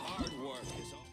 Hard work is all.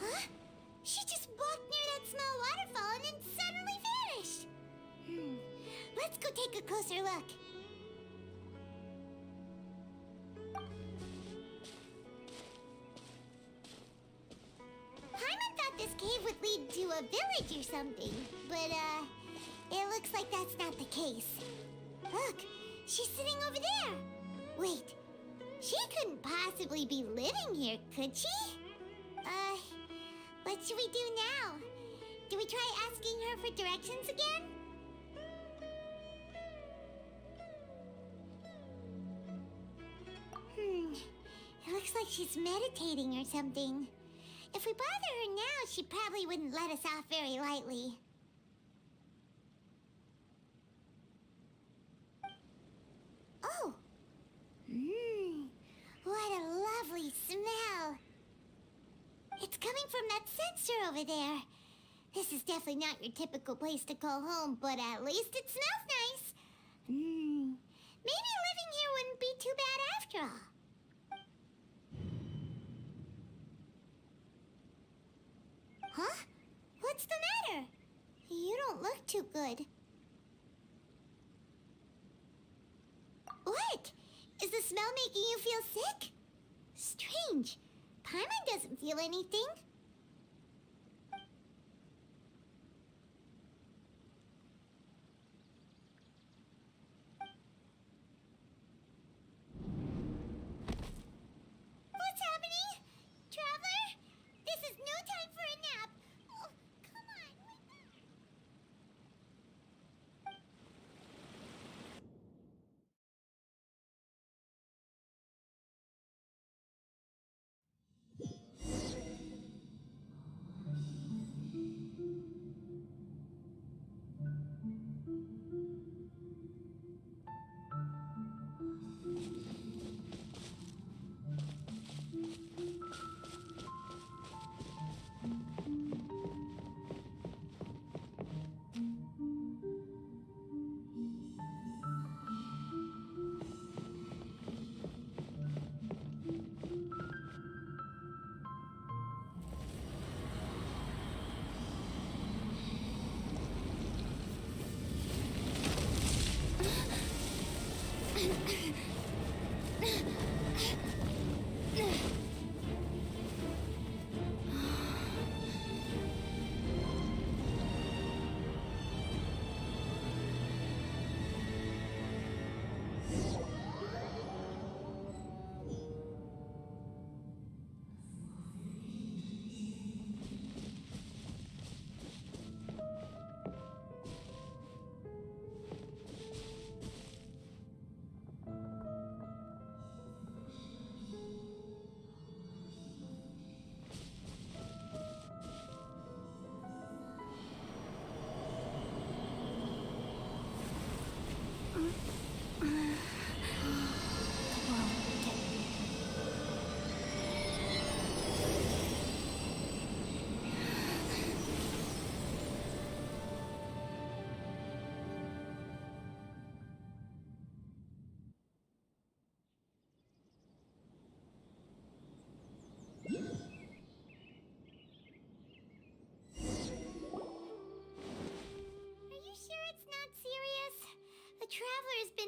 Huh? She just walked near that small waterfall and then suddenly vanished. Let's go take a closer look. Paimon thought this cave would lead to a village or something, but it looks like that's not the case. Look, she's sitting over there. Wait, she couldn't possibly be living here, could she? What should we do now? Do we try asking her for directions again? It looks like she's meditating or something. If we bother her now, she probably wouldn't let us off very lightly. Oh! What a lovely smell! It's coming from that sensor over there. This is definitely not your typical place to call home, but at least it smells nice. Maybe living here wouldn't be too bad after all. Huh? What's the matter? You don't look too good. What? Is the smell making you feel sick? Strange. Paimon doesn't feel anything. What's happening? Traveler? This is no time for a nap. Oh, come on, wake up.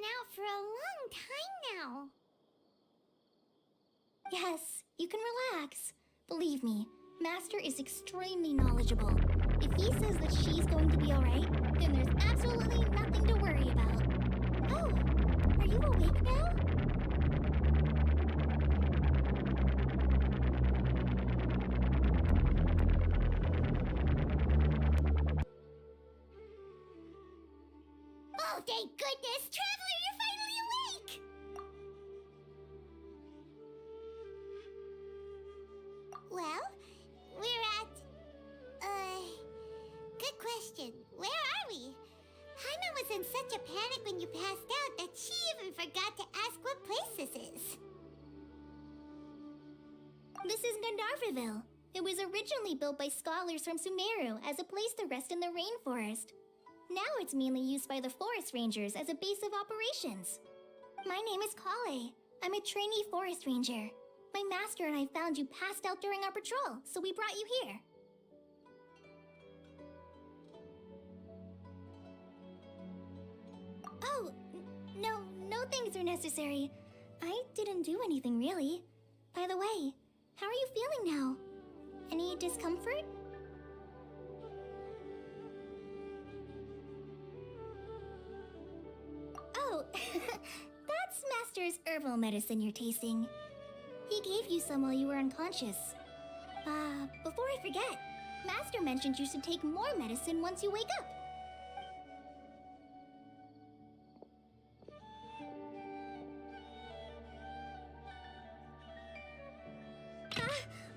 out for a long time now. Yes, you can relax. Believe me, Master is extremely knowledgeable. If he says that she's going to be alright, then there's absolutely nothing to worry about. Oh, are you awake now? Oh, thank goodness! Traveler, you're finally awake! Well, we're at... Good question. Where are we? Paimon was in such a panic when you passed out that she even forgot to ask what place this is. This is Gandharvaville. It was originally built by scholars from Sumeru as a place to rest in the rainforest. Now it's mainly used by the forest rangers as a base of operations. My name is Kale. I'm a trainee forest ranger. My master and I found you passed out during our patrol, so we brought you here. Oh, no things are necessary. I didn't do anything really. By the way, how are you feeling now? Any discomfort? Oh, that's Master's herbal medicine you're tasting. He gave you some while you were unconscious. Before I forget, Master mentioned you should take more medicine once you wake up.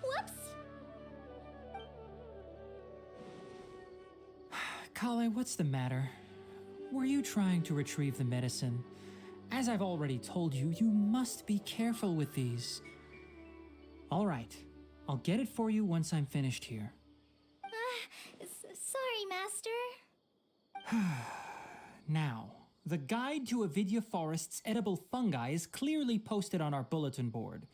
Whoops! Kale, what's the matter? Were you trying to retrieve the medicine? As I've already told you, you must be careful with these. All right, I'll get it for you once I'm finished here. Sorry, Master. Now, the guide to Avidya Forest's edible fungi is clearly posted on our bulletin board.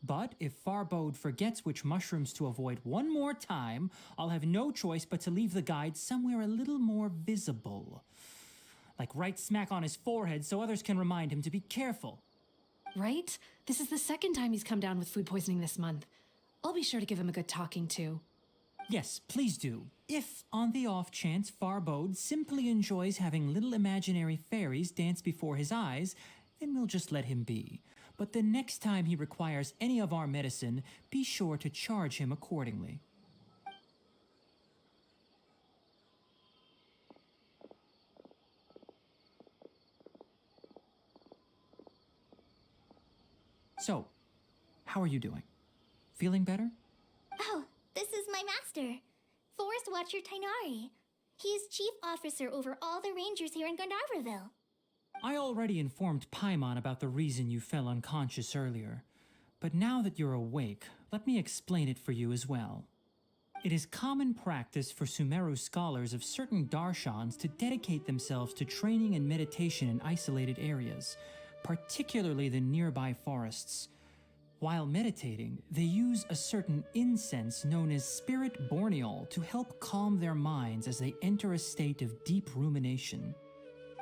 But if Farbode forgets which mushrooms to avoid one more time, I'll have no choice but to leave the guide somewhere a little more visible. Like right smack on his forehead so others can remind him to be careful. Right? This is the second time he's come down with food poisoning this month. I'll be sure to give him a good talking to. Yes, please do. If, on the off chance, Farbode simply enjoys having little imaginary fairies dance before his eyes, then we'll just let him be. But the next time he requires any of our medicine, be sure to charge him accordingly. So, how are you doing? Feeling better? Oh, this is my master, Forest Watcher Tainari. He is chief officer over all the rangers here in Gandharvaville. I already informed Paimon about the reason you fell unconscious earlier. But now that you're awake, let me explain it for you as well. It is common practice for Sumeru scholars of certain darshans to dedicate themselves to training and meditation in isolated areas, particularly the nearby forests. While meditating, they use a certain incense known as spirit borneol to help calm their minds as they enter a state of deep rumination.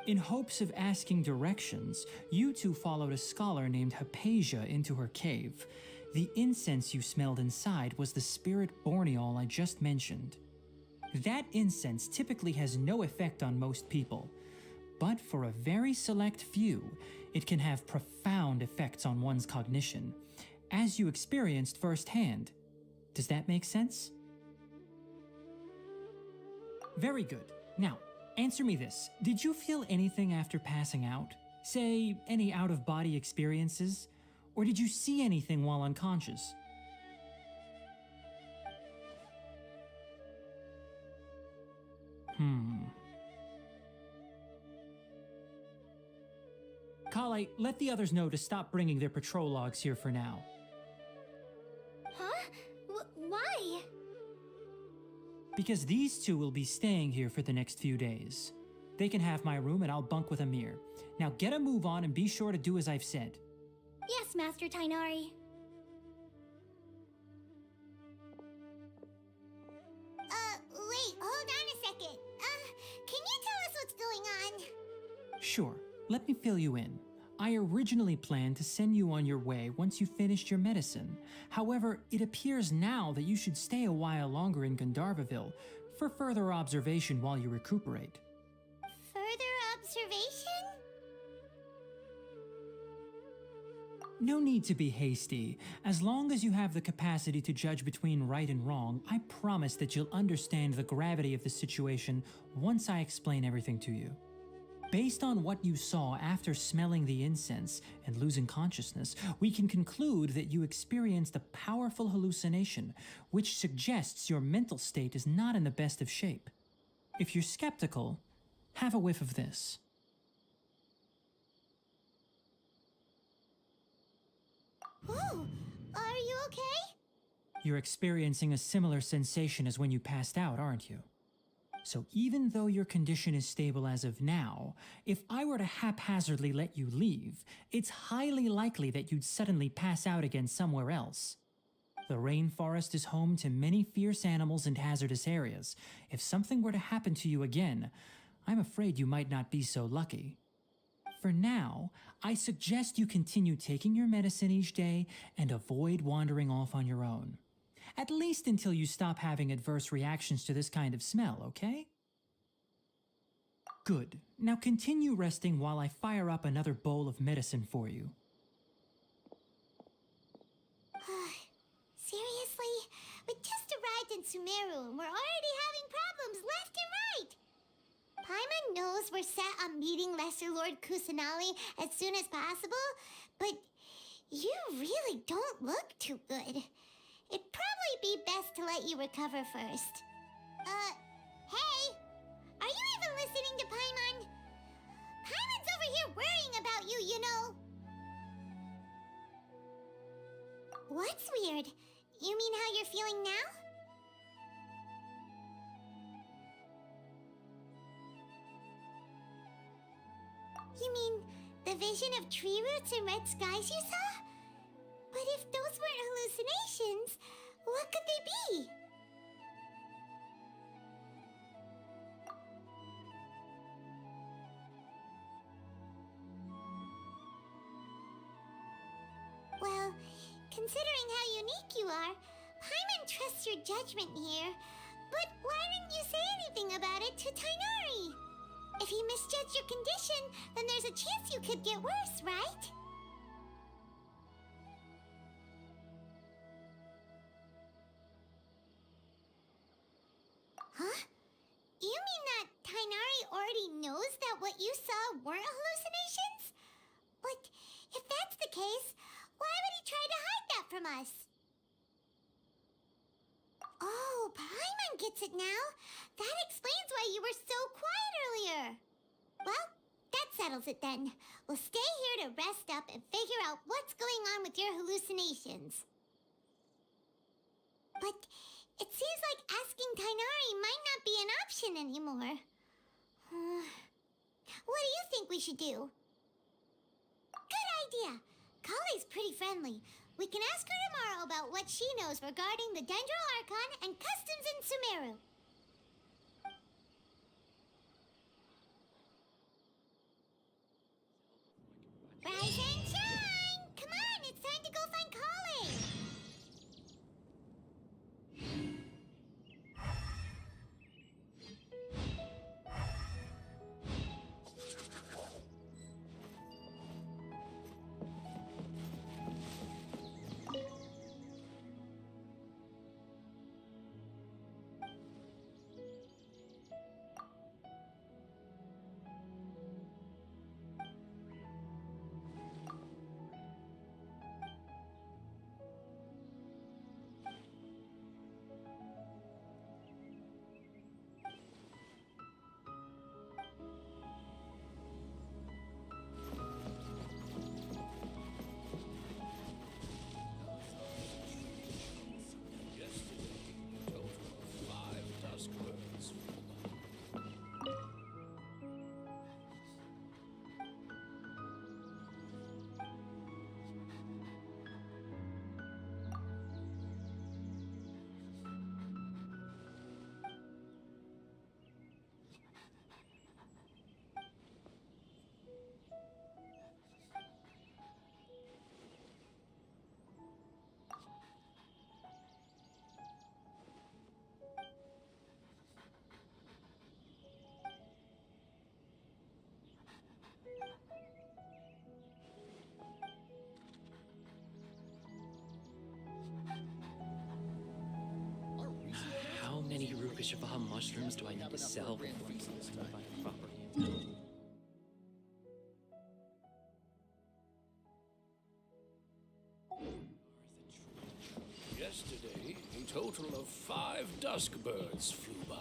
In hopes of asking directions, you two followed a scholar named Hypatia into her cave. The incense you smelled inside was the spirit borneol I just mentioned. That incense typically has no effect on most people, but for a very select few, it can have profound effects on one's cognition, as you experienced firsthand. Does that make sense? Very good. Now, answer me this. Did you feel anything after passing out? Say, any out-of-body experiences? Or did you see anything while unconscious? Kale, let the others know to stop bringing their patrol logs here for now. Huh? Why? Because these two will be staying here for the next few days. They can have my room and I'll bunk with Amir. Now get a move on and be sure to do as I've said. Yes, Master Tainari. Wait, hold on a second. Can you tell us what's going on? Sure. Let me fill you in. I originally planned to send you on your way once you finished your medicine. However, it appears now that you should stay a while longer in Gandharvaville for further observation while you recuperate. Further observation? No need to be hasty. As long as you have the capacity to judge between right and wrong, I promise that you'll understand the gravity of the situation once I explain everything to you. Based on what you saw after smelling the incense and losing consciousness, we can conclude that you experienced a powerful hallucination, which suggests your mental state is not in the best of shape. If you're skeptical, have a whiff of this. Whoa, are you okay? You're experiencing a similar sensation as when you passed out, aren't you? So even though your condition is stable as of now, if I were to haphazardly let you leave, it's highly likely that you'd suddenly pass out again somewhere else. The rainforest is home to many fierce animals and hazardous areas. If something were to happen to you again, I'm afraid you might not be so lucky. For now, I suggest you continue taking your medicine each day and avoid wandering off on your own. At least until you stop having adverse reactions to this kind of smell, okay? Good. Now continue resting while I fire up another bowl of medicine for you. Seriously? We just arrived in Sumeru and we're already having problems left and right! Paimon knows we're set on meeting Lesser Lord Kusanali as soon as possible, but you really don't look too good. It'd probably be best to let you recover first. Hey! Are you even listening to Paimon? Paimon's over here worrying about you, you know. What's weird? You mean how you're feeling now? You mean the vision of tree roots and red skies you saw? But if those weren't hallucinations, what could they be? Well, considering how unique you are, Paimon trusts your judgment here. But why didn't you say anything about it to Tainari? If he misjudged your condition, then there's a chance you could get worse, right? Huh? You mean that Tainari already knows that what you saw weren't hallucinations? But if that's the case, why would he try to hide that from us? Oh, Paimon gets it now. That explains why you were so quiet earlier. Well, that settles it then. We'll stay here to rest up and figure out what's going on with your hallucinations. But it seems like asking Tainari might not be an option anymore. What do you think we should do? Good idea. Kale's pretty friendly. We can ask her tomorrow about what she knows regarding the Dendro Archon and customs in Sumeru. Rise and shine! Come on, it's time to go find Kale! Kushava mushrooms do I need to sell before I can buy a property? Yesterday, a total of 5 dusk birds flew by.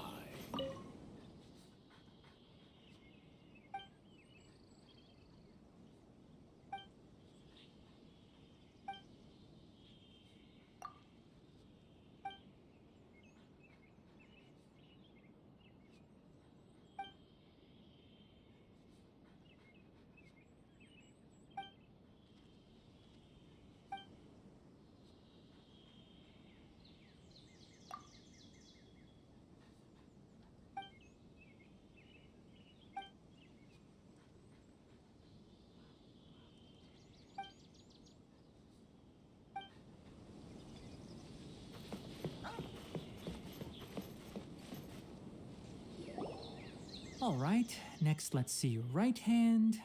All right, next let's see your right hand.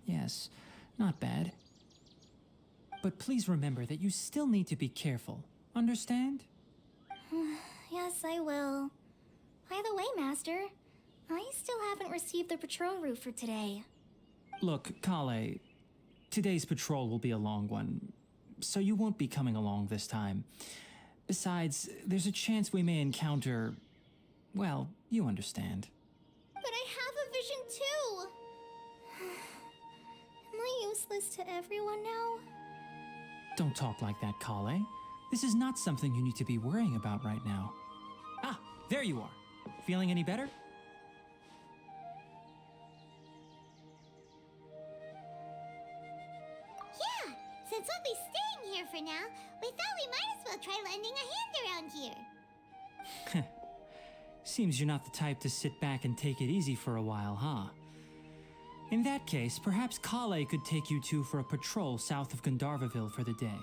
Yes, not bad. But please remember that you still need to be careful. Understand? Yes, I will. By the way, Master, I still haven't received the patrol route for today. Look, Kale, today's patrol will be a long one, so you won't be coming along this time. Besides, there's a chance we may encounter... well, you understand. But I have a vision too! Am I useless to everyone now? Don't talk like that, Kale. This is not something you need to be worrying about right now. Ah, there you are. Feeling any better? Yeah, since we'll be staying here for now, we thought we might as well try lending a hand around here. Seems you're not the type to sit back and take it easy for a while, huh? In that case, perhaps Kale could take you two for a patrol south of Gandharvaville for the day.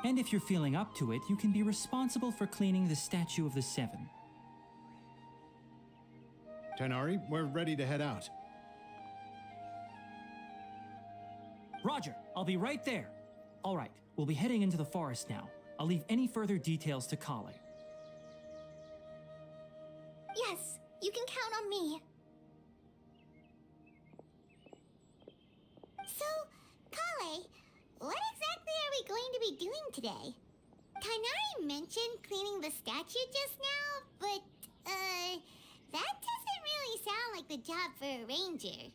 And if you're feeling up to it, you can be responsible for cleaning the Statue of the Seven. Tighnari, we're ready to head out. Roger, I'll be right there. All right, we'll be heading into the forest now. I'll leave any further details to Kale. Yes, you can count on me. So, Kale, what exactly are we going to be doing today? Kainari mentioned cleaning the statue just now, but, that doesn't really sound like the job for a ranger.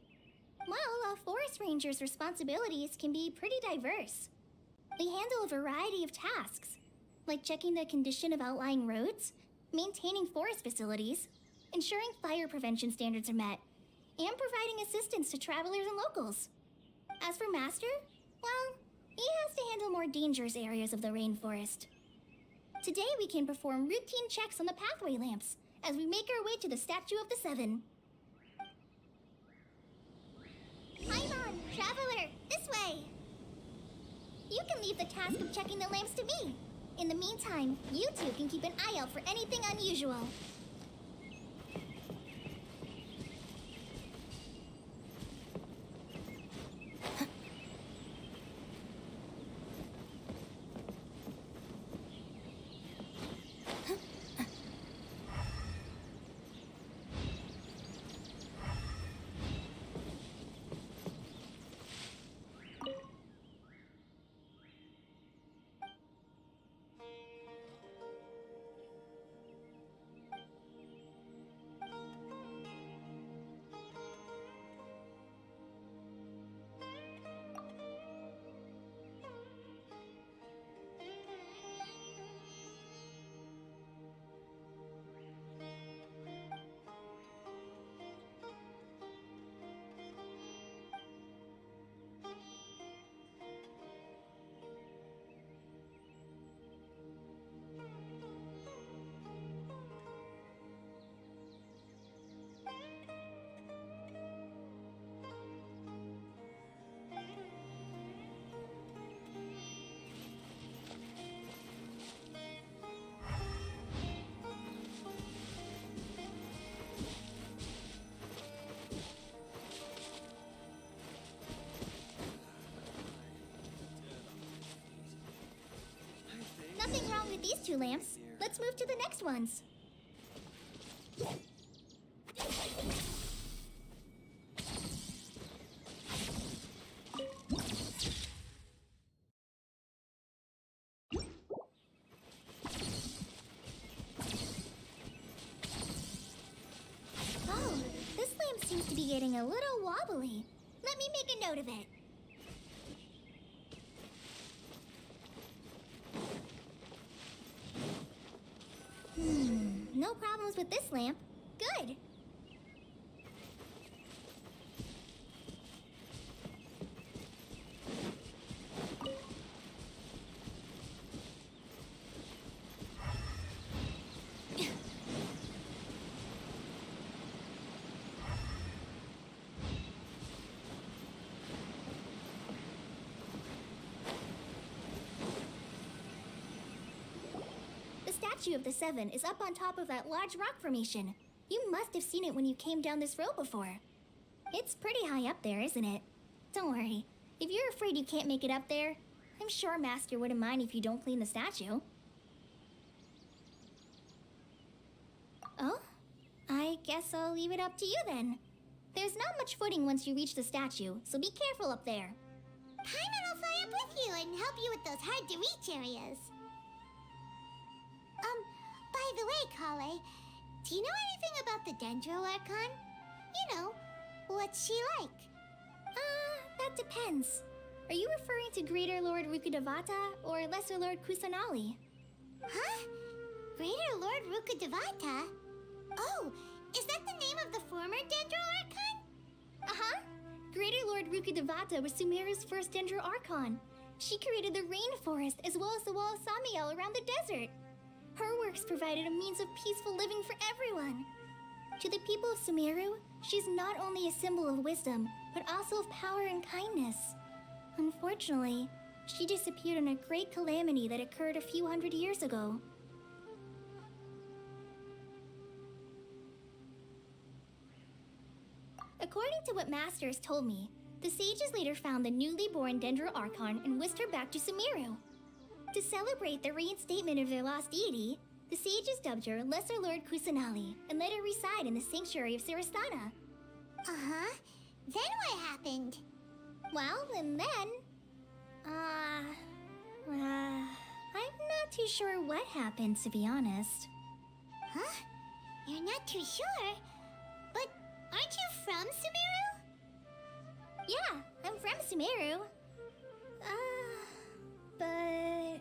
Well, a forest ranger's responsibilities can be pretty diverse. They handle a variety of tasks, like checking the condition of outlying roads, maintaining forest facilities, ensuring fire prevention standards are met, and providing assistance to travelers and locals. As for Master, well, he has to handle more dangerous areas of the rainforest. Today we can perform routine checks on the pathway lamps as we make our way to the Statue of the Seven. Paimon, traveler, this way! You can leave the task of checking the lamps to me. In the meantime, you two can keep an eye out for anything unusual. Nothing wrong with these two lamps. Let's move to the next ones. Oh, this lamp seems to be getting a little wobbly. Let me make a note of it. No problems with this lamp. Good. The statue of the Seven is up on top of that large rock formation. You must have seen it when you came down this road before. It's pretty high up there, isn't it? Don't worry. If you're afraid you can't make it up there, I'm sure Master wouldn't mind if you don't clean the statue. Oh? I guess I'll leave it up to you then. There's not much footing once you reach the statue, so be careful up there. Paimon will fly up with you and help you with those hard-to-reach areas. By the way, Kale, do you know anything about the Dendro Archon? You know, what's she like? That depends. Are you referring to Greater Lord Rukkhadevata or Lesser Lord Kusanali? Huh? Greater Lord Rukkhadevata? Oh, is that the name of the former Dendro Archon? Uh-huh. Greater Lord Rukkhadevata was Sumeru's first Dendro Archon. She created the rainforest as well as the wall of Samiel around the desert. Her works provided a means of peaceful living for everyone. To the people of Sumeru, she's not only a symbol of wisdom, but also of power and kindness. Unfortunately, she disappeared in a great calamity that occurred a few hundred years ago. According to what Master has told me, the sages later found the newly born Dendro Archon and whisked her back to Sumeru. To celebrate the reinstatement of their lost deity, the sages dubbed her Lesser Lord Kusanali and let her reside in the sanctuary of Siristana. Uh-huh. Then what happened? Well, and then... I'm not too sure what happened, to be honest. Huh? You're not too sure? But aren't you from Sumeru? Yeah, I'm from Sumeru. But...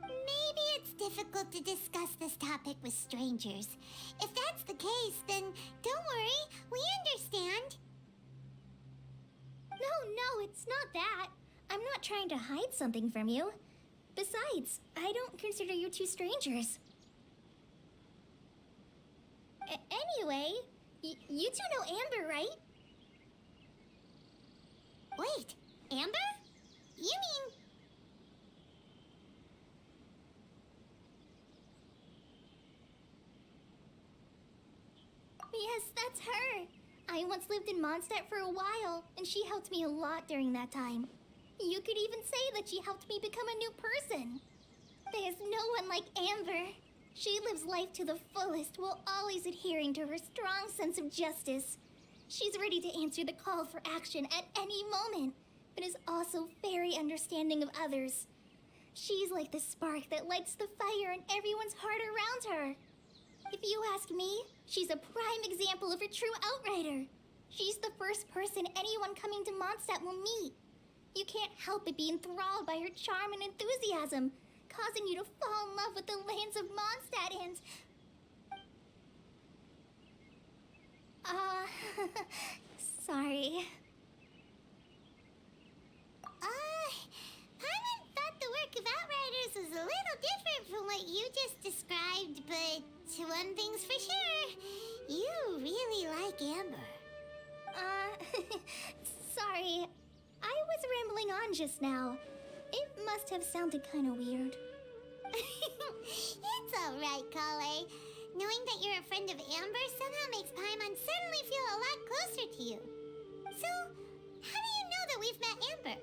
Maybe it's difficult to discuss this topic with strangers. If that's the case, then don't worry, we understand. No, it's not that. I'm not trying to hide something from you. Besides, I don't consider you two strangers. Anyway, you two know Amber, right? Wait, Amber? You mean... Yes, that's her. I once lived in Mondstadt for a while, and she helped me a lot during that time. You could even say that she helped me become a new person. There's no one like Amber. She lives life to the fullest while always adhering to her strong sense of justice. She's ready to answer the call for action at any moment, but is also very understanding of others. She's like the spark that lights the fire in everyone's heart around her. If you ask me, she's a prime example of a true outrider. She's the first person anyone coming to Mondstadt will meet. You can't help but be enthralled by her charm and enthusiasm, causing you to fall in love with the lands of Mondstadt and... sorry. Paimon thought the work of Outriders was a little different from what you just described, but one thing's for sure, you really like Amber. Sorry. I was rambling on just now. It must have sounded kind of weird. It's alright, Kale. Knowing that you're a friend of Amber somehow makes Paimon suddenly feel a lot closer to you. So, how do you know that we've met Amber?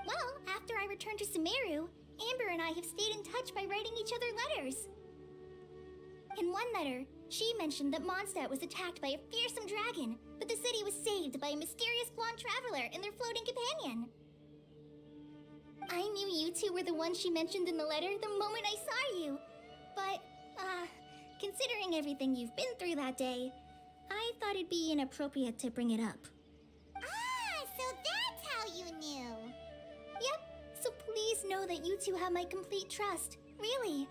Well, after I returned to Sumeru, Amber and I have stayed in touch by writing each other letters. In one letter, she mentioned that Mondstadt was attacked by a fearsome dragon, but the city was saved by a mysterious blonde traveler and their floating companion. I knew you two were the ones she mentioned in the letter the moment I saw you. But, considering everything you've been through that day, I thought it'd be inappropriate to bring it up. Ah, so that's how you knew. Yep, so please know that you two have my complete trust. Really.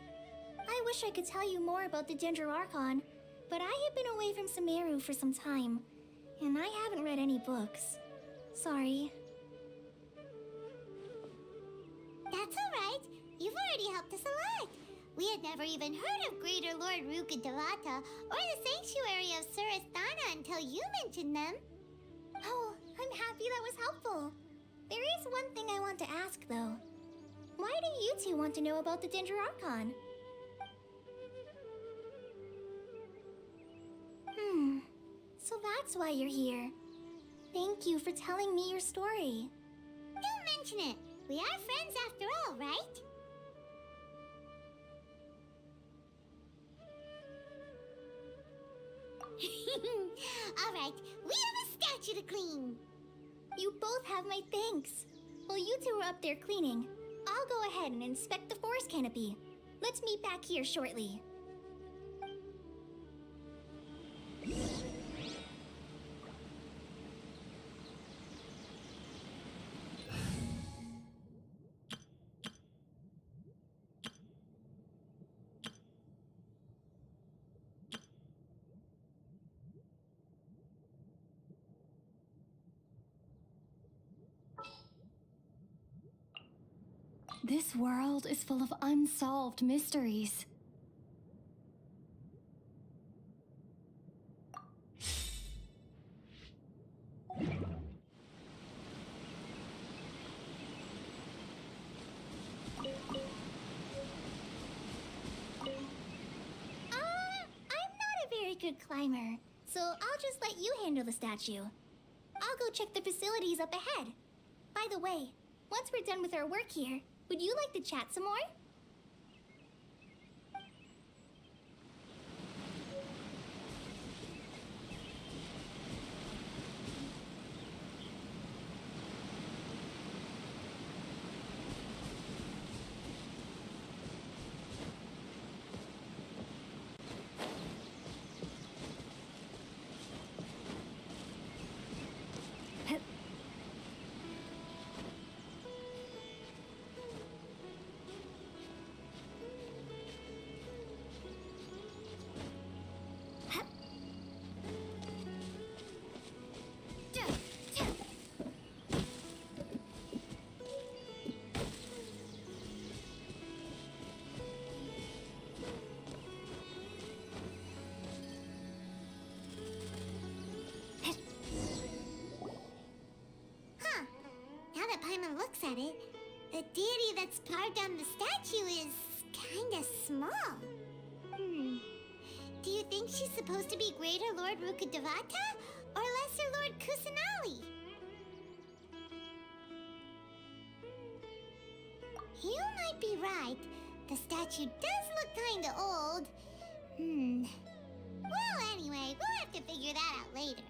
I wish I could tell you more about the Ginger Archon, but I have been away from Sumeru for some time, and I haven't read any books. Sorry. That's alright. You've already helped us a lot. We had never even heard of Greater Lord Rukkhadevata or the Sanctuary of Surasthana until you mentioned them. Oh, I'm happy that was helpful. There is one thing I want to ask, though. Why do you two want to know about the Ginger Archon? So that's why you're here. Thank you for telling me your story. Don't mention it. We are friends after all, right? Alright, we have a statue to clean. You both have my thanks. While you two are up there cleaning, I'll go ahead and inspect the forest canopy. Let's meet back here shortly. This world is full of unsolved mysteries. Good climber, so I'll just let you handle the statue. I'll go check the facilities up ahead. By the way, once we're done with our work here, would you like to chat some more? Paimon looks at it, the deity that's carved on the statue is kinda small. Do you think she's supposed to be Greater Lord Rukkhadevata or Lesser Lord Kusanali? You might be right. The statue does look kinda old. Well, anyway, we'll have to figure that out later.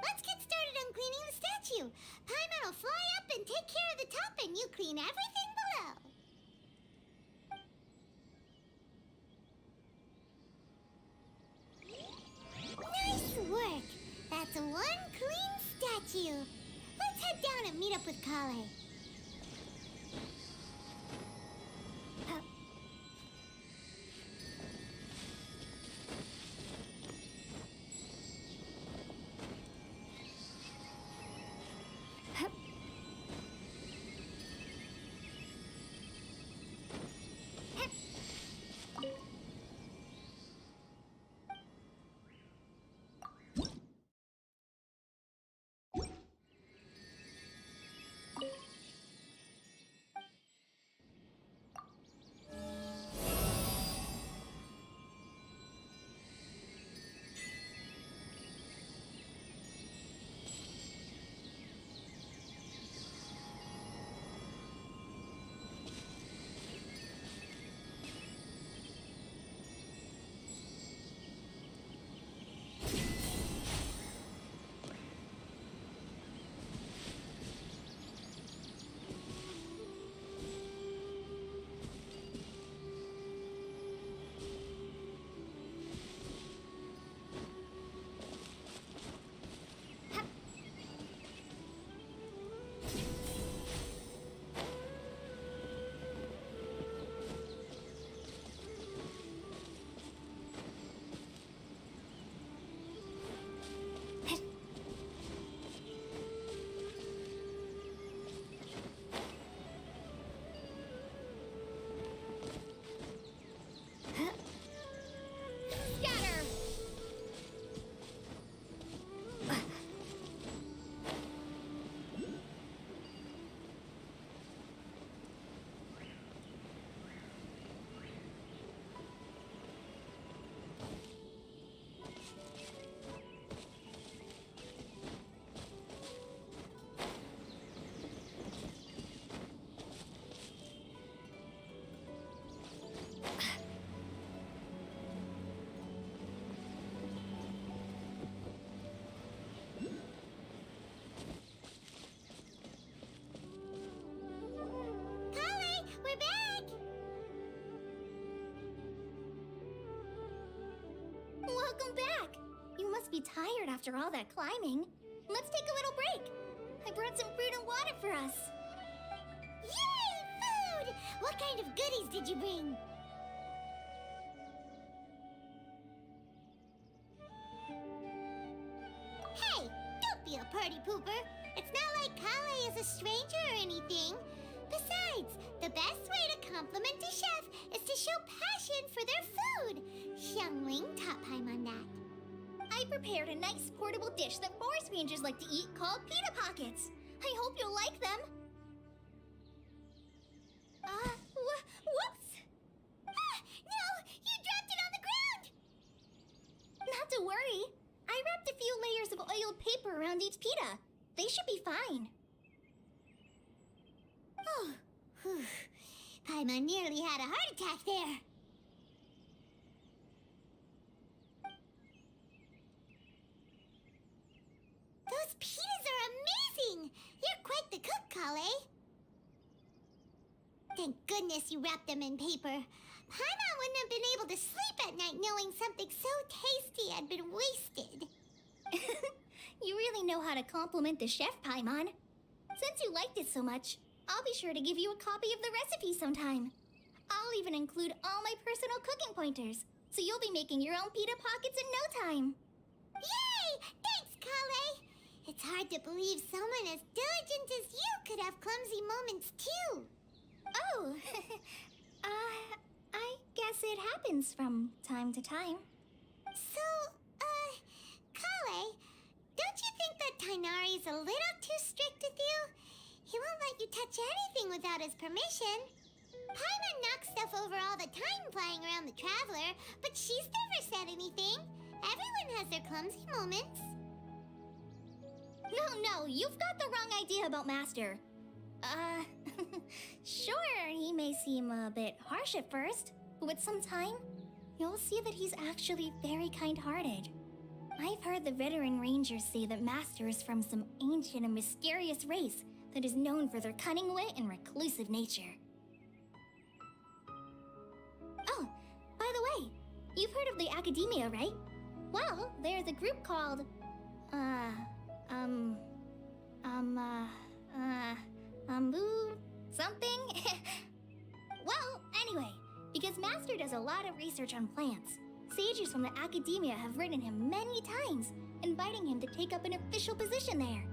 Let's get started on cleaning the statue. Paimon will fly up and take care of the top, and you clean everything below. Nice work. That's one clean statue. Let's head down and meet up with Kale. be tired after all that climbing. Let's take a little break. I brought some fruit and water for us. Yay, food! What kind of goodies did you bring? Hey, don't be a party pooper. It's not like Kale is a stranger or anything. Besides, the best way to compliment a chef is to show passion for their food. Xiangling taught Paimon that. I prepared a nice portable dish that forest rangers like to eat called pita pockets. I hope you'll like them. Whoops! Ah, no! You dropped it on the ground! Not to worry. I wrapped a few layers of oiled paper around each pita. They should be fine. Oh, whew. Paimon nearly had a heart attack there. Those pitas are amazing! You're quite the cook, Kale. Thank goodness you wrapped them in paper. Paimon wouldn't have been able to sleep at night knowing something so tasty had been wasted. You really know how to compliment the chef, Paimon. Since you liked it so much, I'll be sure to give you a copy of the recipe sometime. I'll even include all my personal cooking pointers, so you'll be making your own pita pockets in no time. Yay! Thanks, Kale! It's hard to believe someone as diligent as you could have clumsy moments, too. Oh, I guess it happens from time to time. So, Kale, don't you think that Tainari's a little too strict with you? He won't let you touch anything without his permission. Paimon knocks stuff over all the time flying around the Traveler, but she's never said anything. Everyone has their clumsy moments. No, you've got the wrong idea about Master. Sure, he may seem a bit harsh at first, but with some time, you'll see that he's actually very kind-hearted. I've heard the veteran rangers say that Master is from some ancient and mysterious race that is known for their cunning wit and reclusive nature. Oh, by the way, you've heard of the Academia, right? Well, there's a group called, something? Well, anyway, because Master does a lot of research on plants, sages from the Academia have written him many times, inviting him to take up an official position there.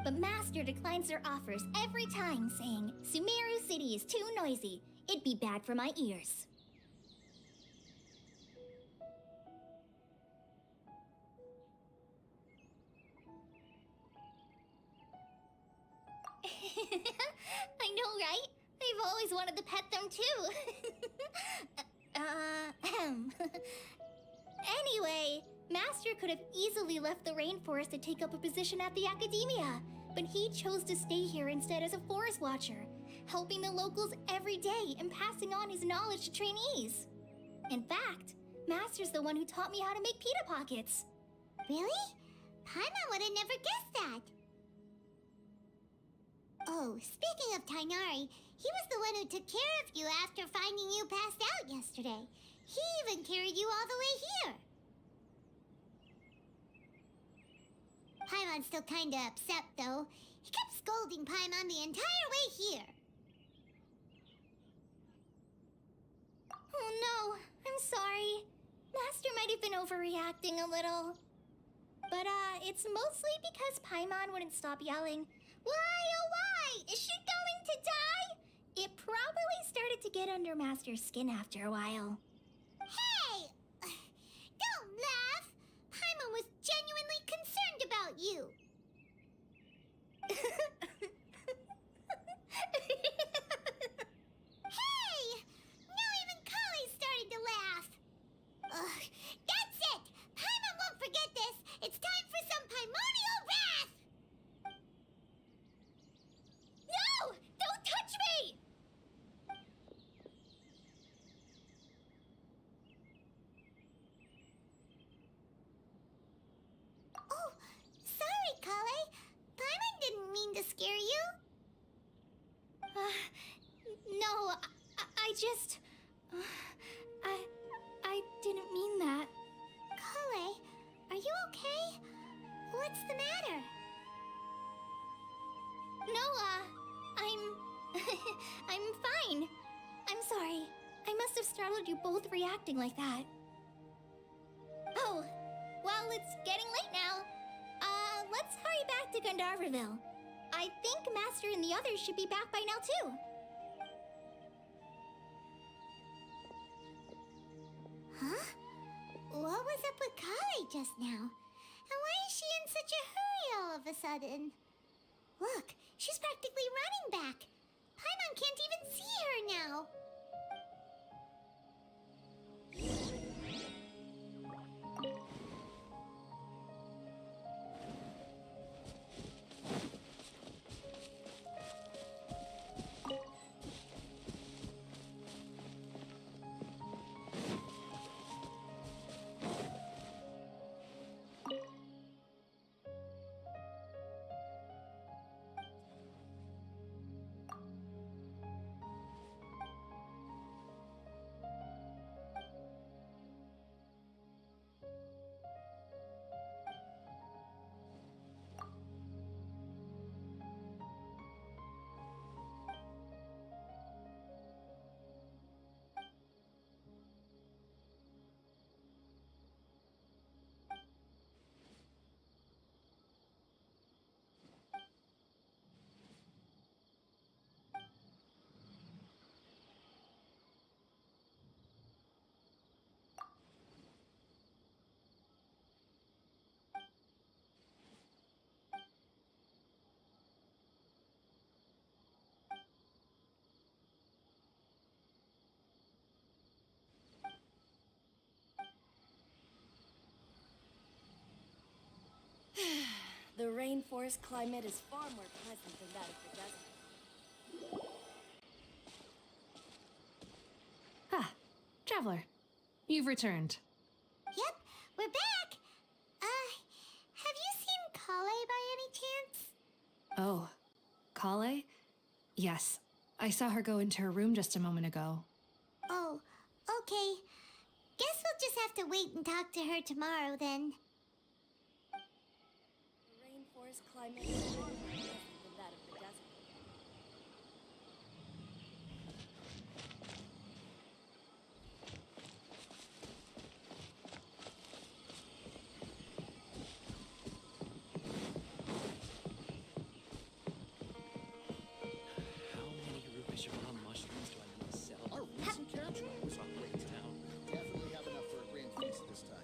But Master declines their offers every time, saying, Sumeru City is too noisy. It'd be bad for my ears. I know, right? I've always wanted to pet them too. Anyway, Master could have easily left the rainforest to take up a position at the Academia, but he chose to stay here instead as a forest watcher, helping the locals every day and passing on his knowledge to trainees. In fact, Master's the one who taught me how to make pita pockets. Really? Paimon would have never guessed that. Oh, speaking of Tainari, he was the one who took care of you after finding you passed out yesterday. He even carried you all the way here. Paimon's still kinda upset, though. He kept scolding Paimon the entire way here. Oh no, I'm sorry. Master might have been overreacting a little. But, it's mostly because Paimon wouldn't stop yelling, "Why, oh why? Is she going to die?" It probably started to get under Master's skin after a while. Hey! Don't laugh! Paimon was genuinely concerned about you. Hey! Now even Kali started to laugh. Ugh, that's it! Paimon won't forget this! It's time for some Paimonial wrath! No! Don't touch me! Oh, sorry, Kale. Paimon didn't mean to scare you. No, I just... I didn't mean that. Kale, are you okay? What's the matter? No, I'm fine. I'm sorry. I must have startled you both reacting like that. Oh, well, it's getting late now. Let's hurry back to Gandharville. I think Master and the others should be back by now, too. Huh? What was up with Kali just now? And why is she in such a hurry all of a sudden? Look, she's practically running back. Paimon can't even see her now. The rainforest climate is far more pleasant than that of the desert. Ah, Traveler. You've returned. Yep, we're back. Have you seen Kale by any chance? Oh, Kale? Yes, I saw her go into her room just a moment ago. Oh, okay. Guess we'll just have to wait and talk to her tomorrow then. The rainforest climate is far more pleasant than that of the desert. How many Rupeshara mushrooms do I need to sell? Our recent capture was on the way to town. definitely have enough for a grand feast this time.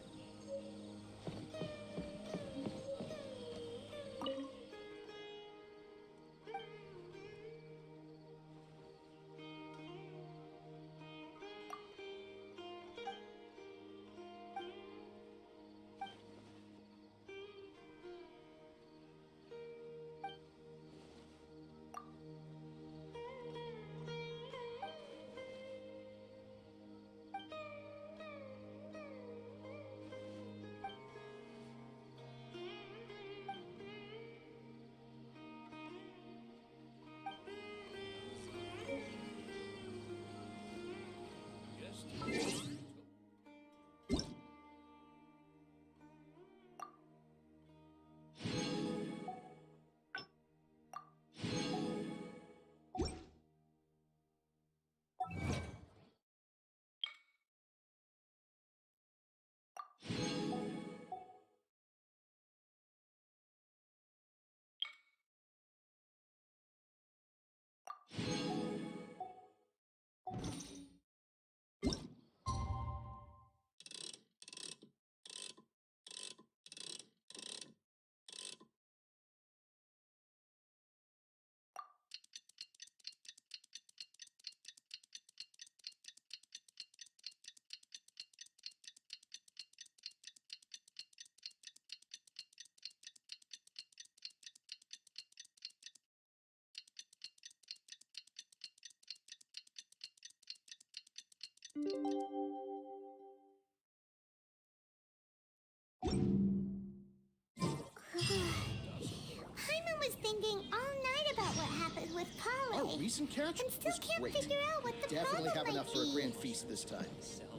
Paimon was thinking all night about what happened with Our Kale. recent catch And still was can't great. figure out what the Definitely problem have might enough for a be. grand feast this time.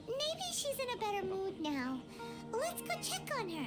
Maybe she's in a better mood now. Let's go check on her.